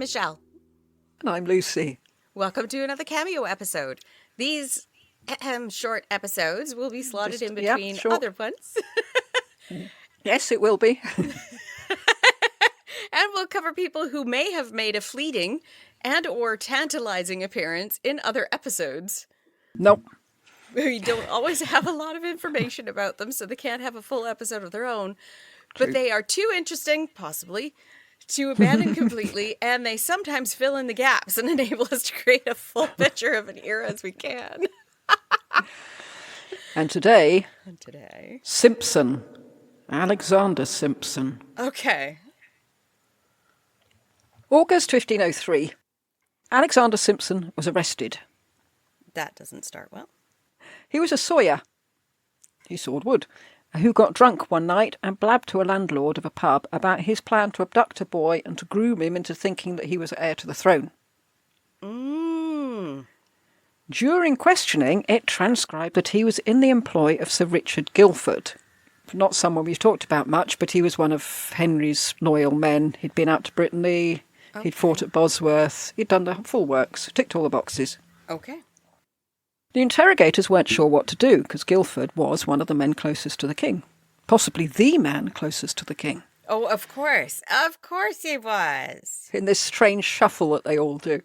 Michelle. And I'm Lucy. Welcome to another Cameo episode. These short episodes will be slotted in between other ones. Yes, it will be. And we'll cover people who may have made a fleeting and or tantalizing appearance in other episodes. Nope. We don't always have a lot of information about them, so they can't have a full episode of their own. True. But they are too interesting, possibly, to abandon completely, and they sometimes fill in the gaps and enable us to create a full picture of an era as we can. And today, Symson. Alexander Symson. Okay. August 1503. Alexander Symson was arrested. That doesn't start well. He was a sawyer. He sawed wood, who got drunk one night and blabbed to a landlord of a pub about his plan to abduct a boy and to groom him into thinking that he was heir to the throne. During questioning, it transcribed that he was in the employ of Sir Richard Guildford. Not someone we've talked about much, but he was one of Henry's loyal men. He'd been out to Brittany, He'd fought at Bosworth, he'd done the full works, ticked all the boxes. Okay. The interrogators weren't sure what to do, because Guildford was one of the men closest to the king. Possibly the man closest to the king. Oh, of course. Of course he was. In this strange shuffle that they all do.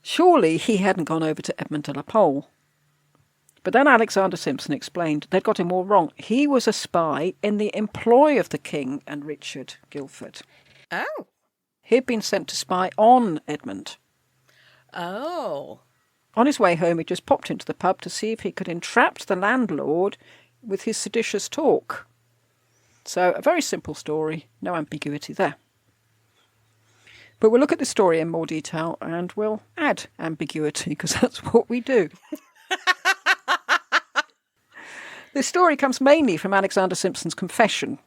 Surely he hadn't gone over to Edmund de la Pole. But then Alexander Symson explained they'd got him all wrong. He was a spy in the employ of the king and Richard Guildford. Oh. He'd been sent to spy on Edmund. Oh. On his way home, he just popped into the pub to see if he could entrap the landlord with his seditious talk. So, a very simple story, no ambiguity there. But we'll look at the story in more detail and we'll add ambiguity, because that's what we do. This story comes mainly from Alexander Symson's confession,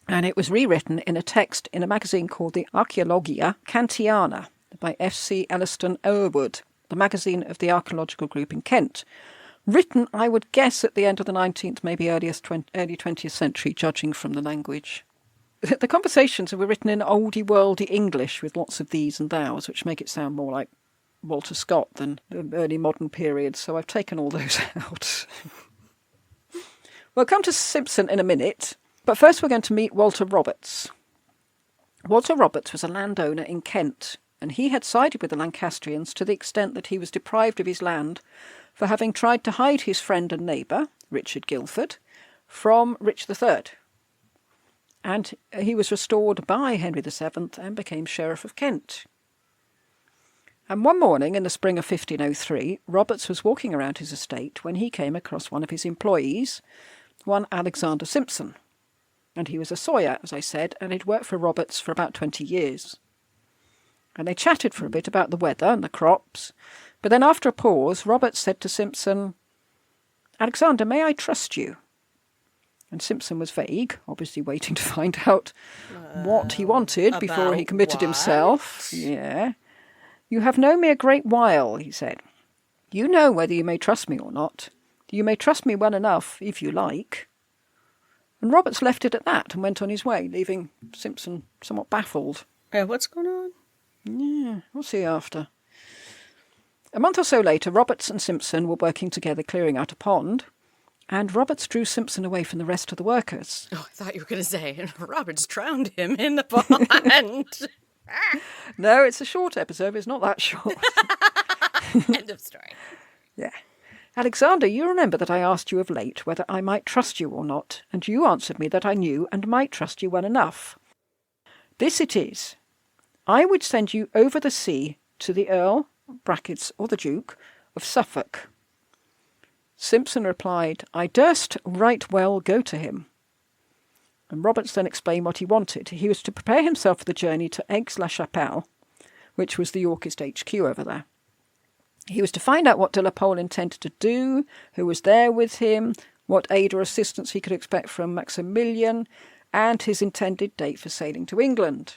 and it was rewritten in a text in a magazine called the Archaeologia Kantiana by F.C. Elliston Owerwood, the magazine of the archaeological group in Kent. Written, I would guess, at the end of the 19th, maybe early 20th century, judging from the language. The conversations were written in oldie-worldy English with lots of these and thous, which make it sound more like Walter Scott than the early modern period, so I've taken all those out. We'll come to Symson in a minute, but first we're going to meet Walter Roberts. Walter Roberts was a landowner in Kent, and he had sided with the Lancastrians to the extent that he was deprived of his land for having tried to hide his friend and neighbour, Richard Guildford, from Rich III. And he was restored by Henry VII and became Sheriff of Kent. And one morning in the spring of 1503, Roberts was walking around his estate when he came across one of his employees, one Alexander Symson. And he was a sawyer, as I said, and he'd worked for Roberts for about 20 years. And they chatted for a bit about the weather and the crops, but then after a pause, Roberts said to Symson, "Alexander, may I trust you?" And Symson was vague, obviously waiting to find out what he wanted before he committed himself. Yeah. "You have known me a great while," he said. "You know whether you may trust me or not. You may trust me well enough, if you like." And Roberts left it at that and went on his way, leaving Symson somewhat baffled. What's going on? Yeah, we'll see after. A month or so later, Roberts and Symson were working together clearing out a pond, and Roberts drew Symson away from the rest of the workers. Oh, I thought you were going to say, Roberts drowned him in the pond. No, it's a short episode, it's not that short. End of story. Yeah. "Alexander, you remember that I asked you of late whether I might trust you or not, and you answered me that I knew and might trust you well enough. This it is. I would send you over the sea to the Earl, brackets, or the Duke, of Suffolk." Symson replied, "I durst right well go to him." And Roberts then explained what he wanted. He was to prepare himself for the journey to Aix-la-Chapelle, which was the Yorkist HQ over there. He was to find out what de la Pole intended to do, who was there with him, what aid or assistance he could expect from Maximilian, and his intended date for sailing to England.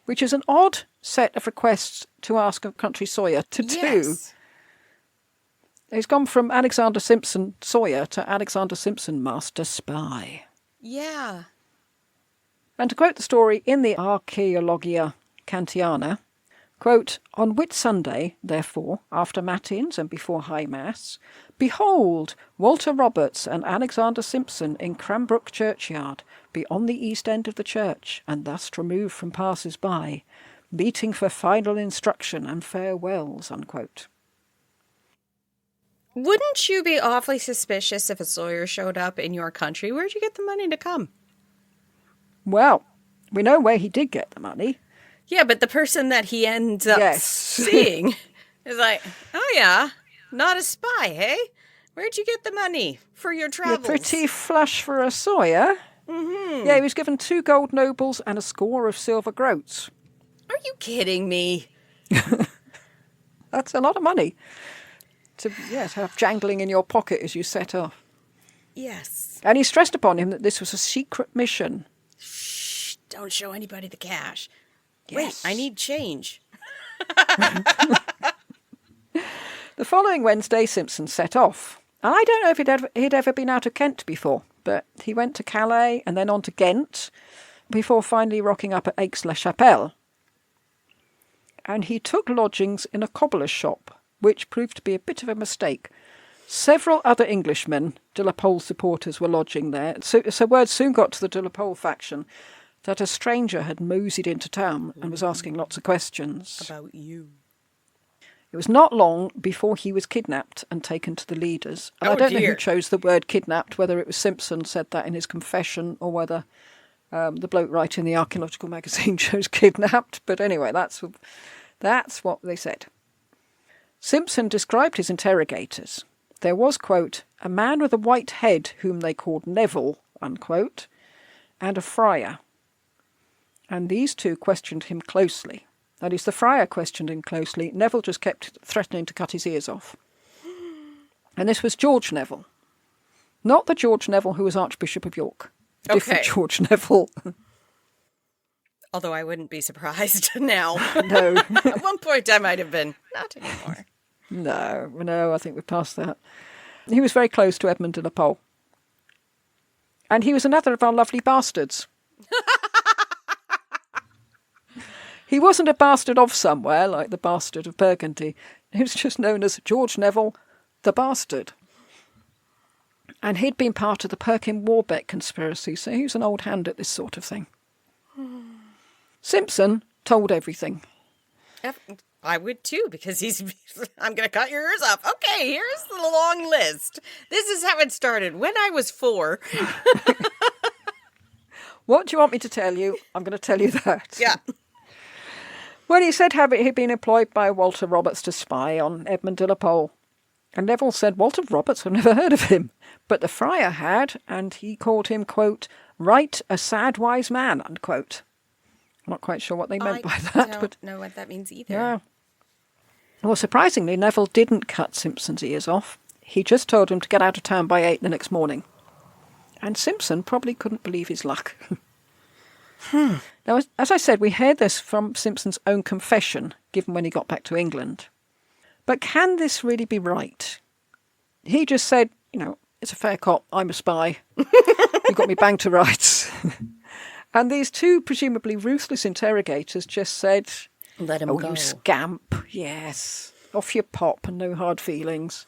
Which is an odd set of requests to ask a country sawyer to do. Yes. He's gone from Alexander Symson Sawyer to Alexander Symson Master Spy. Yeah. And to quote the story in the Archaeologia Cantiana, quote, "On Whit Sunday, therefore, after Matins and before High Mass, behold, Walter Roberts and Alexander Symson in Cranbrook churchyard, beyond the east end of the church, and thus removed from passers-by, meeting for final instruction and farewells," unquote. Wouldn't you be awfully suspicious if a Sawyer showed up in your country? Where'd you get the money to come? Well, we know where he did get the money. Yeah, but the person that he ends up seeing is like, oh yeah, not a spy, hey? Where'd you get the money for your travels? You're pretty flush for a Sawyer. Mm-hmm. Yeah, he was given 2 gold nobles and a score of silver groats. Are you kidding me? That's a lot of money to have jangling in your pocket as you set off. Yes. And he stressed upon him that this was a secret mission. Shh, don't show anybody the cash. Yes. Wait, I need change. The following Wednesday, Symson set off. And I don't know if he'd ever been out of Kent before, but he went to Calais and then on to Ghent before finally rocking up at Aix-la-Chapelle. And he took lodgings in a cobbler's shop, which proved to be a bit of a mistake. Several other Englishmen, de la Pole supporters, were lodging there, so word soon got to the de la Pole faction that a stranger had moseyed into town and was asking lots of questions. About you. It was not long before he was kidnapped and taken to the leaders. And I don't know who chose the word kidnapped, whether it was Symson said that in his confession or whether the bloke writing the archaeological magazine chose kidnapped. But anyway, that's what they said. Symson described his interrogators. There was, quote, a man with a white head whom they called Neville, unquote, and a friar. And these two questioned him closely. That is, the friar questioned him closely. Neville just kept threatening to cut his ears off. And this was George Neville. Not the George Neville who was Archbishop of York. Different George Neville. Although I wouldn't be surprised now. No. At one point I might have been. Not anymore. No, I think we're past that. He was very close to Edmund de la Pole. And he was another of our lovely bastards. He wasn't a bastard of somewhere, like the bastard of Burgundy. He was just known as George Neville, the bastard. And he'd been part of the Perkin Warbeck conspiracy, so he was an old hand at this sort of thing. Symson told everything. I would too, because I'm going to cut your ears off. Okay, here's the long list. This is how it started. When I was 4. What do you want me to tell you? I'm going to tell you that. Yeah. Well, he said how he'd been employed by Walter Roberts to spy on Edmund de la Pole. And Neville said, Walter Roberts, I've never heard of him. But the friar had, and he called him, quote, right a sad wise man, unquote. I'm not quite sure what they meant by that. I don't know what that means either. Yeah. Well, surprisingly, Neville didn't cut Symson's ears off. He just told him to get out of town by 8 the next morning. And Symson probably couldn't believe his luck. Now, as I said, we heard this from Symson's own confession, given when he got back to England. But can this really be right? He just said, it's a fair cop, I'm a spy. You got me banged to rights. And these two presumably ruthless interrogators just said, let him go. Oh, you scamp, yes. Off your pop and no hard feelings.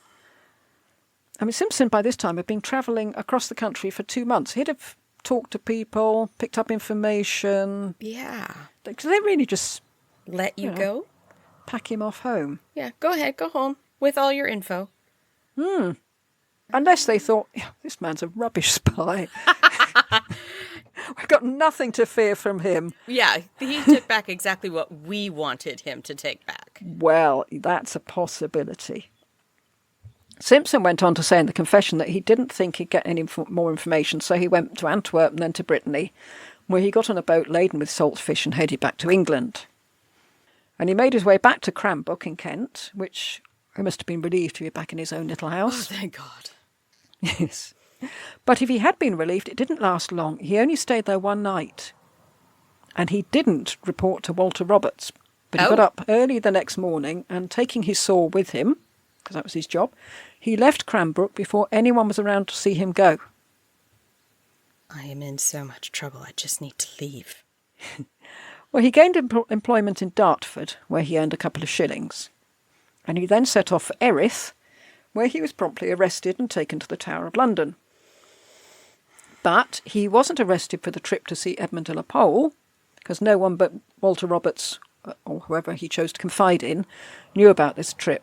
I mean, Symson by this time had been travelling across the country for 2 months. He'd have talked to people, picked up information. Yeah. They really just let you go? Pack him off home. Yeah, go ahead, go home with all your info. Unless they thought, this man's a rubbish spy. We've got nothing to fear from him. Yeah, he took back exactly what we wanted him to take back. Well, that's a possibility. Symson went on to say in the confession that he didn't think he'd get any more information, so he went to Antwerp and then to Brittany, where he got on a boat laden with salt fish and headed back to England. And he made his way back to Cranbrook in Kent, which he must have been relieved to be back in his own little house. Oh, thank God. Yes. But if he had been relieved, it didn't last long. He only stayed there one night. And he didn't report to Walter Roberts. But he got up early the next morning and, taking his saw with him, because that was his job, he left Cranbrook before anyone was around to see him go. I am in so much trouble. I just need to leave. Well, he gained employment in Dartford, where he earned a couple of shillings. And he then set off for Erith, where he was promptly arrested and taken to the Tower of London. But he wasn't arrested for the trip to see Edmund de la Pole, because no one but Walter Roberts, or whoever he chose to confide in, knew about this trip.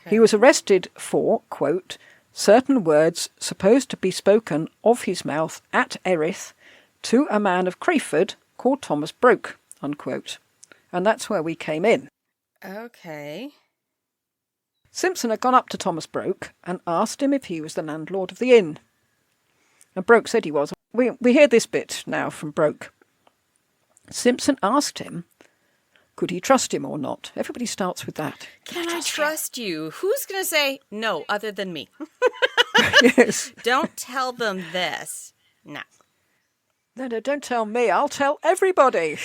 Okay. He was arrested for, quote, certain words supposed to be spoken of his mouth at Erith to a man of Crayford called Thomas Broke, unquote. And that's where we came in. Okay. Symson had gone up to Thomas Broke and asked him if he was the landlord of the inn. And Broke said he was. We hear this bit now from Broke. Symson asked him, could he trust him or not? Everybody starts with that. Can I trust you? Who's going to say no other than me? Yes. Don't tell them this. No. No, don't tell me. I'll tell everybody.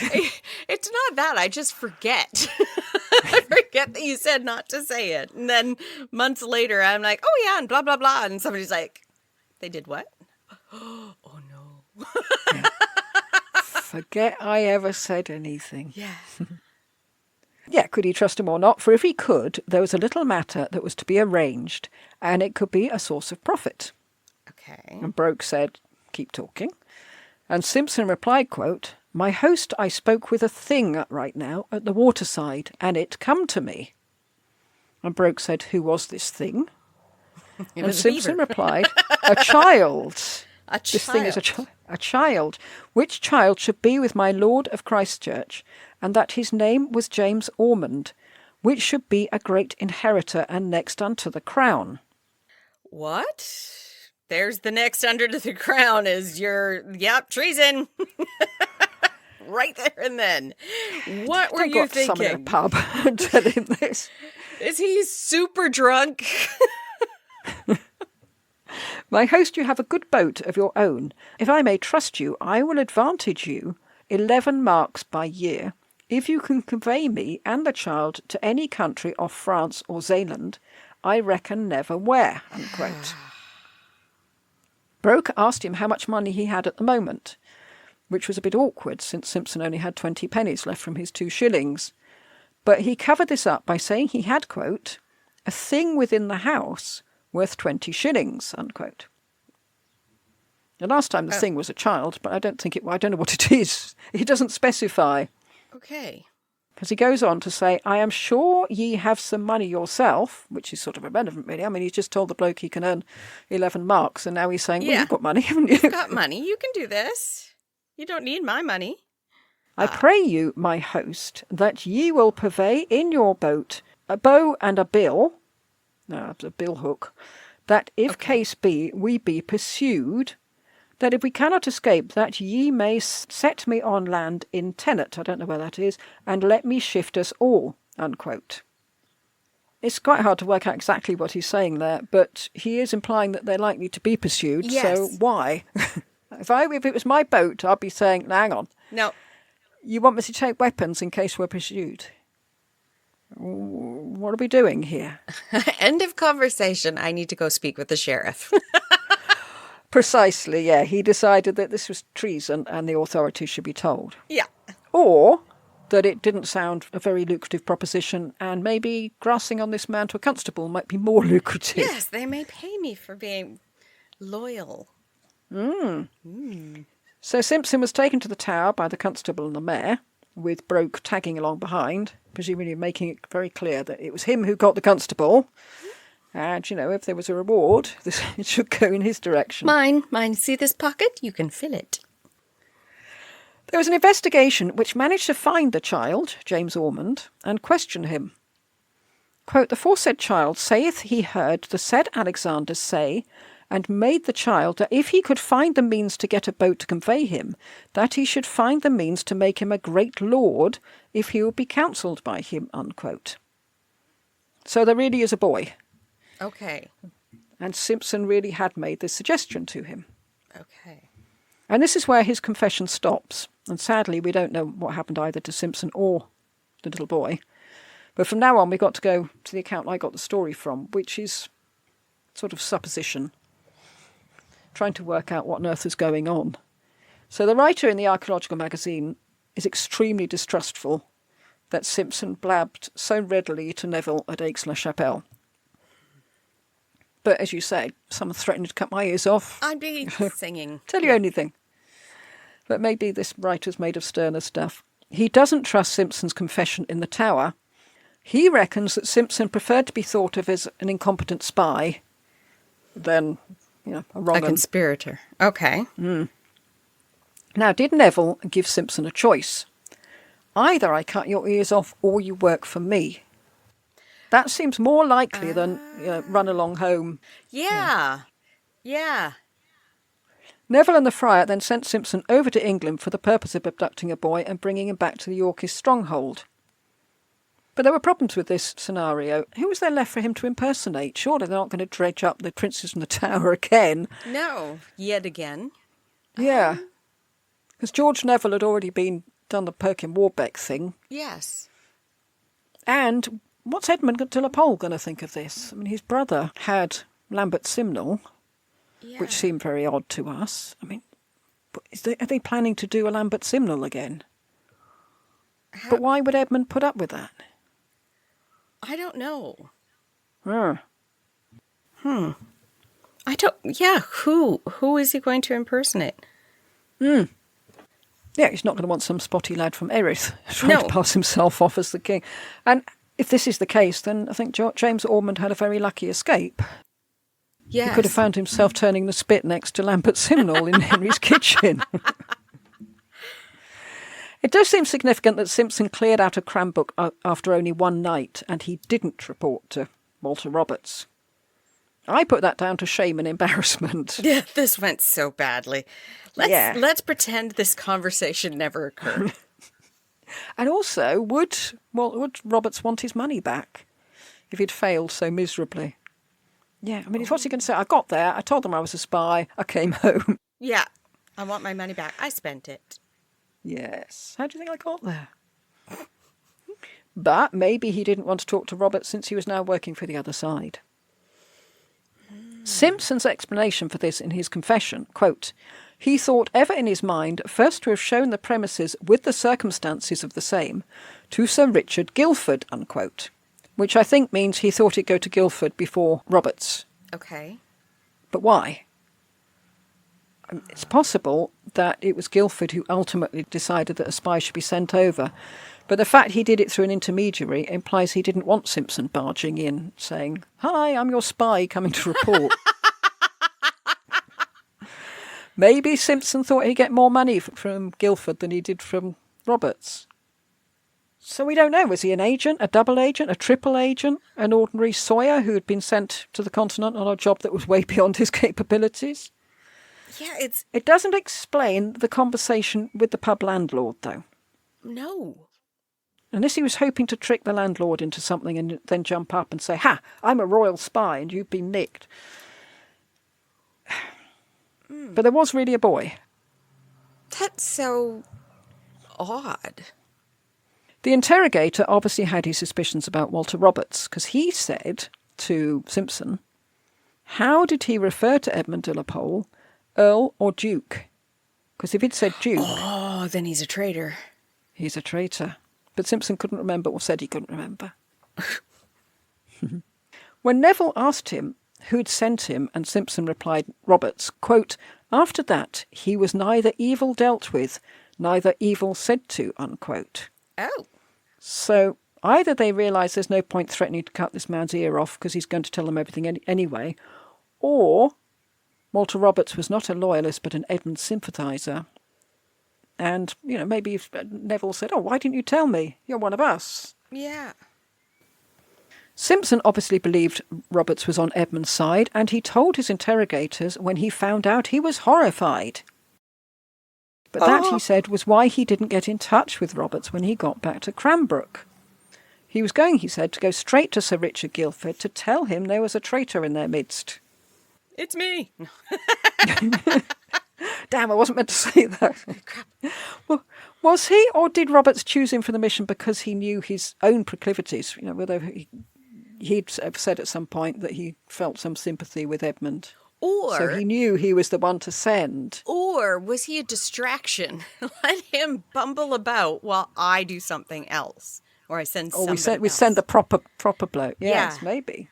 It's not that. I just forget. I forget that you said not to say it. And then months later, I'm like, oh, yeah, and blah, blah, blah. And somebody's like, they did what? Oh, no. Yeah. Forget I ever said anything. Yeah. Yeah, could he trust him or not? For if he could, there was a little matter that was to be arranged, and it could be a source of profit. Okay. And Broke said, keep talking. And Symson replied, quote, my host I spoke with a thing right now at the waterside, and it come to me. And Broke said, who was this thing? And Symson replied, a child. A child. This thing is a child. Which child should be with my Lord of Christchurch, and that his name was James Ormond, which should be a great inheritor and next unto the crown. What? There's the next under the crown is treason. Right there and then. What were you thinking? Someone in a pub and tell him this. Is he super drunk? My host, you have a good boat of your own. If I may trust you, I will advantage you 11 marks by year, if you can convey me and the child to any country off France or Zealand, I reckon never where, unquote. Broke asked him how much money he had at the moment, which was a bit awkward since Symson only had 20 pennies left from his 2 shillings. But he covered this up by saying he had, quote, a thing within the house worth 20 shillings, unquote. The last time the thing was a child, but I don't know what it is. He doesn't specify. Okay. Because he goes on to say, I am sure ye have some money yourself, which is sort of irrelevant, really. I mean, he's just told the bloke he can earn 11 marks, and now he's saying, well, you've got money, haven't you? You've got money. You can do this. You don't need my money. I pray you, my host, that ye will purvey in your boat a bow and a bill, a bill hook, that if case be, we be pursued, that if we cannot escape, that ye may set me on land in Tennet, I don't know where that is, and let me shift us all, unquote. It's quite hard to work out exactly what he's saying there, but he is implying that they're likely to be pursued, yes. So why? If it was my boat, I'd be saying, hang on. No. You want me to take weapons in case we're pursued? What are we doing here? End of conversation. I need to go speak with the sheriff. Precisely, yeah. He decided that this was treason and the authorities should be told. Yeah. Or that it didn't sound a very lucrative proposition and maybe grassing on this man to a constable might be more lucrative. Yes, they may pay me for being loyal. So Symson was taken to the tower by the constable and the mayor, with Broke tagging along behind, presumably making it very clear that it was him who got the constable. And, if there was a reward, it should go in his direction. Mine. See this pocket? You can fill it. There was an investigation which managed to find the child, James Ormond, and question him. Quote, the foresaid child saith he heard the said Alexander say, and made the child that if he could find the means to get a boat to convey him, that he should find the means to make him a great lord if he would be counselled by him, unquote. So there really is a boy. Okay. And Symson really had made this suggestion to him. Okay. And this is where his confession stops. And sadly, we don't know what happened either to Symson or the little boy. But from now on, we've got to go to the account I got the story from, which is sort of supposition, trying to work out what on earth is going on. So the writer in the archaeological magazine is extremely distrustful that Symson blabbed so readily to Neville at Aix-la-Chapelle. But as you say, someone threatened to cut my ears off. I'd be singing. Tell you anything. But maybe this writer's made of sterner stuff. He doesn't trust Symson's confession in the tower. He reckons that Symson preferred to be thought of as an incompetent spy than, a wrong A conspirator. Okay. Now, did Neville give Symson a choice? Either I cut your ears off or you work for me. That seems more likely than run along home. Yeah. Neville and the friar then sent Symson over to England for the purpose of abducting a boy and bringing him back to the Yorkist stronghold. But there were problems with this scenario. Who was there left for him to impersonate? Surely they're not going to dredge up the princes from the tower again. No, yet again. Yeah. Because George Neville had already done the Perkin Warbeck thing. Yes. And what's Edmund de la Pole going to think of this? I mean, his brother had Lambert Simnel, which seemed very odd to us. I mean, are they planning to do a Lambert Simnel again? But why would Edmund put up with that? I don't know. Ah. I don't. Yeah. Who is he going to impersonate? Yeah, he's not going to want some spotty lad from Erith trying to pass himself off as the king. And if this is the case, then I think James Ormond had a very lucky escape. Yes. He could have found himself turning the spit next to Lambert Simnel in Henry's kitchen. It does seem significant that Symson cleared out a cram book after only one night, and he didn't report to Walter Roberts. I put that down to shame and embarrassment. Yeah, this went so badly. Let's pretend this conversation never occurred. And also, would Roberts want his money back if he'd failed so miserably? Yeah, I mean, what's he going to say? I got there, I told them I was a spy, I came home. Yeah, I want my money back. I spent it. Yes. How do you think I got there? But maybe he didn't want to talk to Roberts since he was now working for the other side. Symson's explanation for this in his confession, quote, he thought ever in his mind first to have shown the premises with the circumstances of the same to Sir Richard Guilford, unquote, which I think means he thought it'd go to Guilford before Roberts. Okay. But why? It's possible that it was Guilford who ultimately decided that a spy should be sent over. But the fact he did it through an intermediary implies he didn't want Symson barging in, saying, "Hi, I'm your spy coming to report." Maybe Symson thought he'd get more money from Guilford than he did from Roberts. So we don't know. Was he an agent, a double agent, a triple agent, an ordinary sawyer who had been sent to the continent on a job that was way beyond his capabilities? Yeah, It doesn't explain the conversation with the pub landlord, though. No. Unless he was hoping to trick the landlord into something and then jump up and say, "Ha, I'm a royal spy and you've been nicked." But there was really a boy. That's so odd. The interrogator obviously had his suspicions about Walter Roberts, because he said to Symson, how did he refer to Edmund de la Pole, Earl or Duke? Because if he'd said Duke... Oh, then he's a traitor. He's a traitor. But Symson couldn't remember, or said he couldn't remember. When Neville asked him who'd sent him, and Symson replied, Roberts, quote, after that he was neither evil dealt with, neither evil said to, unquote. Oh. So either they realise there's no point threatening to cut this man's ear off because he's going to tell them everything anyway, or Walter Roberts was not a loyalist but an Edmund sympathiser. And, maybe if Neville said, oh, why didn't you tell me? You're one of us. Yeah. Symson obviously believed Roberts was on Edmund's side, and he told his interrogators when he found out he was horrified. But that, he said, was why he didn't get in touch with Roberts when he got back to Cranbrook. He was going, he said, to go straight to Sir Richard Guilford to tell him there was a traitor in their midst. It's me. Damn, I wasn't meant to say that. Well, was he, or did Roberts choose him for the mission because he knew his own proclivities? Whether he'd said at some point that he felt some sympathy with Edmund. So Or he knew he was the one to send. Or was he a distraction? Let him bumble about while I do something else. Or I send Or somebody we else. send the proper bloke. Yes, Yeah. maybe.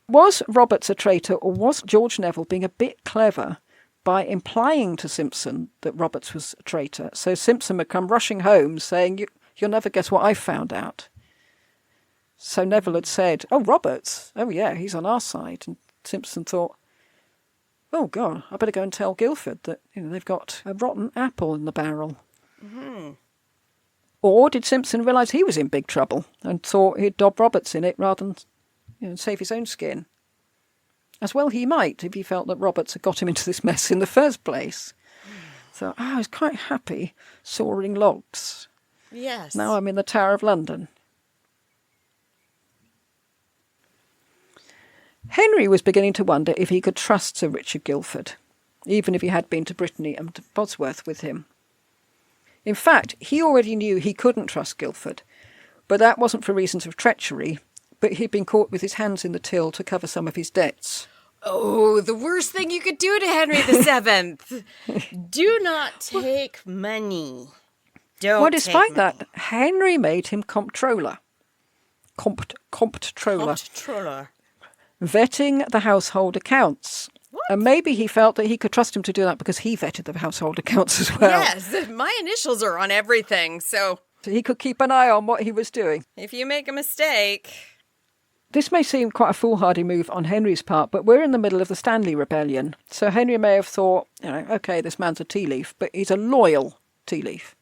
Was Roberts a traitor, or was George Neville being a bit clever by implying to Symson that Roberts was a traitor? So Symson would come rushing home saying, you'll never guess what I found out. So Neville had said, oh, Roberts? Oh, yeah, he's on our side. And Symson thought, oh, God, I better go and tell Guildford that they've got a rotten apple in the barrel. Mm-hmm. Or did Symson realise he was in big trouble and thought he'd dob Roberts in it rather than save his own skin? As well he might, if he felt that Roberts had got him into this mess in the first place. So I was quite happy sawing logs. Yes. Now I'm in the Tower of London. Henry was beginning to wonder if he could trust Sir Richard Guildford, even if he had been to Brittany and to Bosworth with him. In fact, he already knew he couldn't trust Guildford, but that wasn't for reasons of treachery, but he'd been caught with his hands in the till to cover some of his debts. Oh, the worst thing you could do to Henry VII. Do not take money. Don't Well, despite take that, money. Henry made him comptroller. Comptroller. Comptroller. Vetting the household accounts. What? And maybe he felt that he could trust him to do that because he vetted the household accounts as well. Yes, my initials are on everything, so So he could keep an eye on what he was doing. if you make a mistake... This may seem quite a foolhardy move on Henry's part, but we're in the middle of the Stanley Rebellion. So Henry may have thought, OK, this man's a tea leaf, but he's a loyal tea leaf.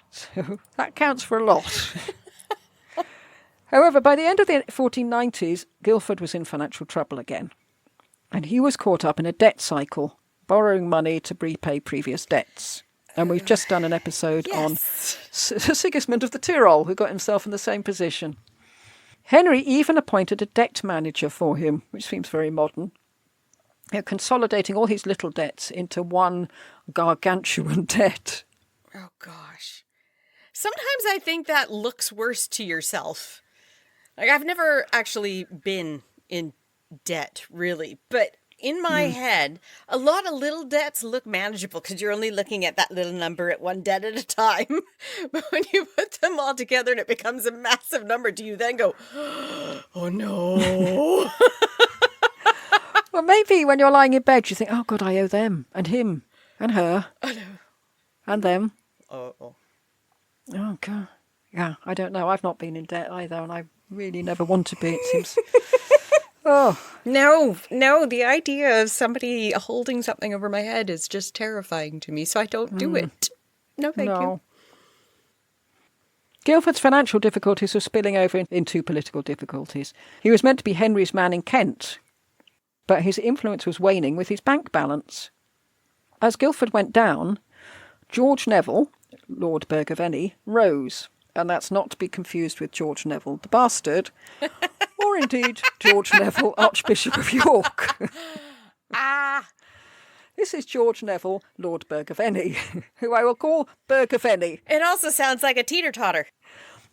So that counts for a lot. However, by the end of the 1490s, Guildford was in financial trouble again. And he was caught up in a debt cycle, borrowing money to repay previous debts. And we've just done an episode on Sigismund of the Tyrol, who got himself in the same position. Henry even appointed a debt manager for him, which seems very modern, consolidating all his little debts into one gargantuan debt. Oh, gosh. Sometimes I think that looks worse to yourself. Like, I've never actually been in debt, really, but in my head, a lot of little debts look manageable because you're only looking at that little number at one debt at a time. But when you put them all together and it becomes a massive number, do you then go, oh no? Well, maybe when you're lying in bed, you think, oh, God, I owe them, and him, and her, and them. Oh. Oh, God. Yeah, I don't know. I've not been in debt either, and I really never want to be, it seems. Oh. No, the idea of somebody holding something over my head is just terrifying to me, so I don't do it. No, thank you. Guildford's financial difficulties were spilling over into political difficulties. He was meant to be Henry's man in Kent, but his influence was waning with his bank balance. As Guildford went down, George Neville, Lord Bergavenny, rose, and that's not to be confused with George Neville the bastard, or indeed George Neville, Archbishop of York. This is George Neville, Lord Bergavenny, who I will call Bergavenny. It also sounds like a teeter-totter.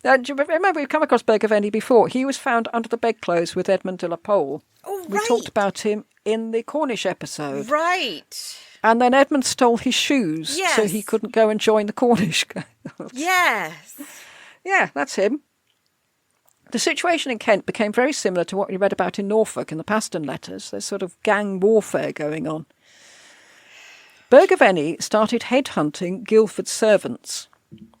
Do you remember we've come across Bergavenny before? He was found under the bedclothes with Edmund de la Pole. Oh, right. We talked about him in the Cornish episode. Right. And then Edmund stole his shoes, Yes. so he couldn't go and join the Cornish. Yes. Yeah, that's him. The situation in Kent became very similar to what we read about in Norfolk in the Paston letters. There's sort of gang warfare going on. Bergavenny started headhunting Guildford's servants,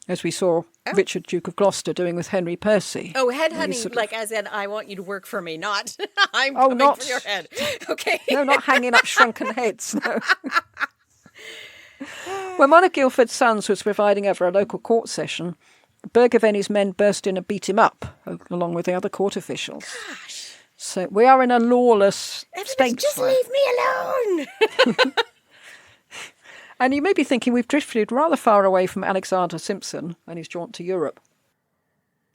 as we saw Richard, Duke of Gloucester, doing with Henry Percy. Oh, headhunting, like as in, I want you to work for me, not I'm Oh, coming not- for your head. Okay. No, not hanging up shrunken heads, no. When one of Guildford's sons was presiding over a local court session, Bergavenny's men burst in and beat him up, along with the other court officials. Gosh. So we are in a lawless Everybody state. just leave me alone. And you may be thinking we've drifted rather far away from Alexander Symson and his jaunt to Europe.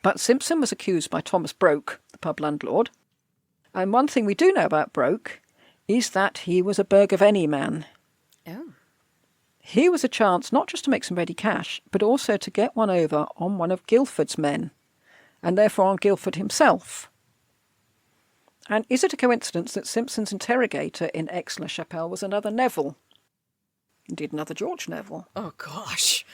But Symson was accused by Thomas Broke, the pub landlord. And one thing we do know about Broke is that he was a Bergavenny man. Oh. Here was a chance not just to make some ready cash, but also to get one over on one of Guildford's men, and therefore on Guildford himself. And is it a coincidence that Symson's interrogator in Aix-la-Chapelle was another Neville? Indeed, another George Neville. Oh, gosh.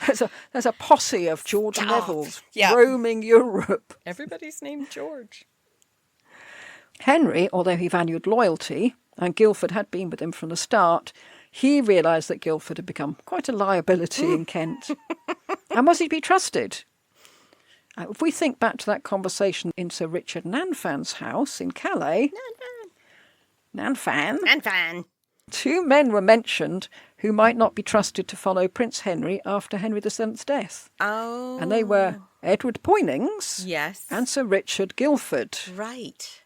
There's a posse of George Stop. Nevilles Yeah. roaming Europe. Everybody's named George. Henry, although he valued loyalty, and Guildford had been with him from the start, he realised that Guildford had become quite a liability in Kent. And was he to be trusted? If we think back to that conversation in Sir Richard Nanfan's house in Calais, Nanfan, two men were mentioned who might not be trusted to follow Prince Henry after Henry VII's death. Oh. And they were Edward Poynings Yes. and Sir Richard Guildford. Right.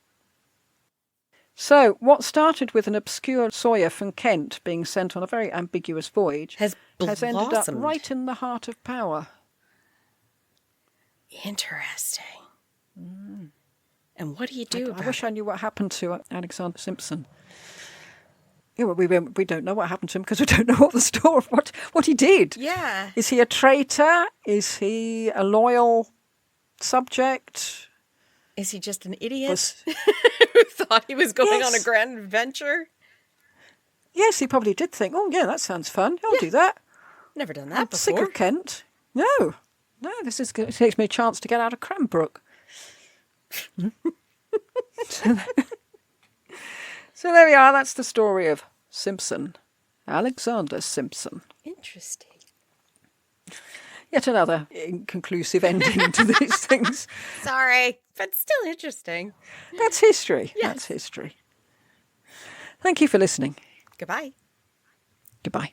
So, what started with an obscure sawyer from Kent being sent on a very ambiguous voyage Has ended up blossomed. right in the heart of power. Interesting. And what do you do I about wish it? I knew what happened to Alexander Symson. Yeah, well, we don't know what happened to him because we don't know what the story of what he did. Yeah. Is he a traitor? Is he a loyal subject? Is he just an idiot who thought he was going on a grand adventure? Yes, he probably did think, oh, yeah, that sounds fun. I'll do that. Never done that I'm before. sick of Kent. No, this is good. It takes me a chance to get out of Cranbrook. So there we are. That's the story of Symson, Alexander Symson. Interesting. Yet another inconclusive ending to these things. Sorry, but still interesting. That's history. Yes. That's history. Thank you for listening. Goodbye. Goodbye.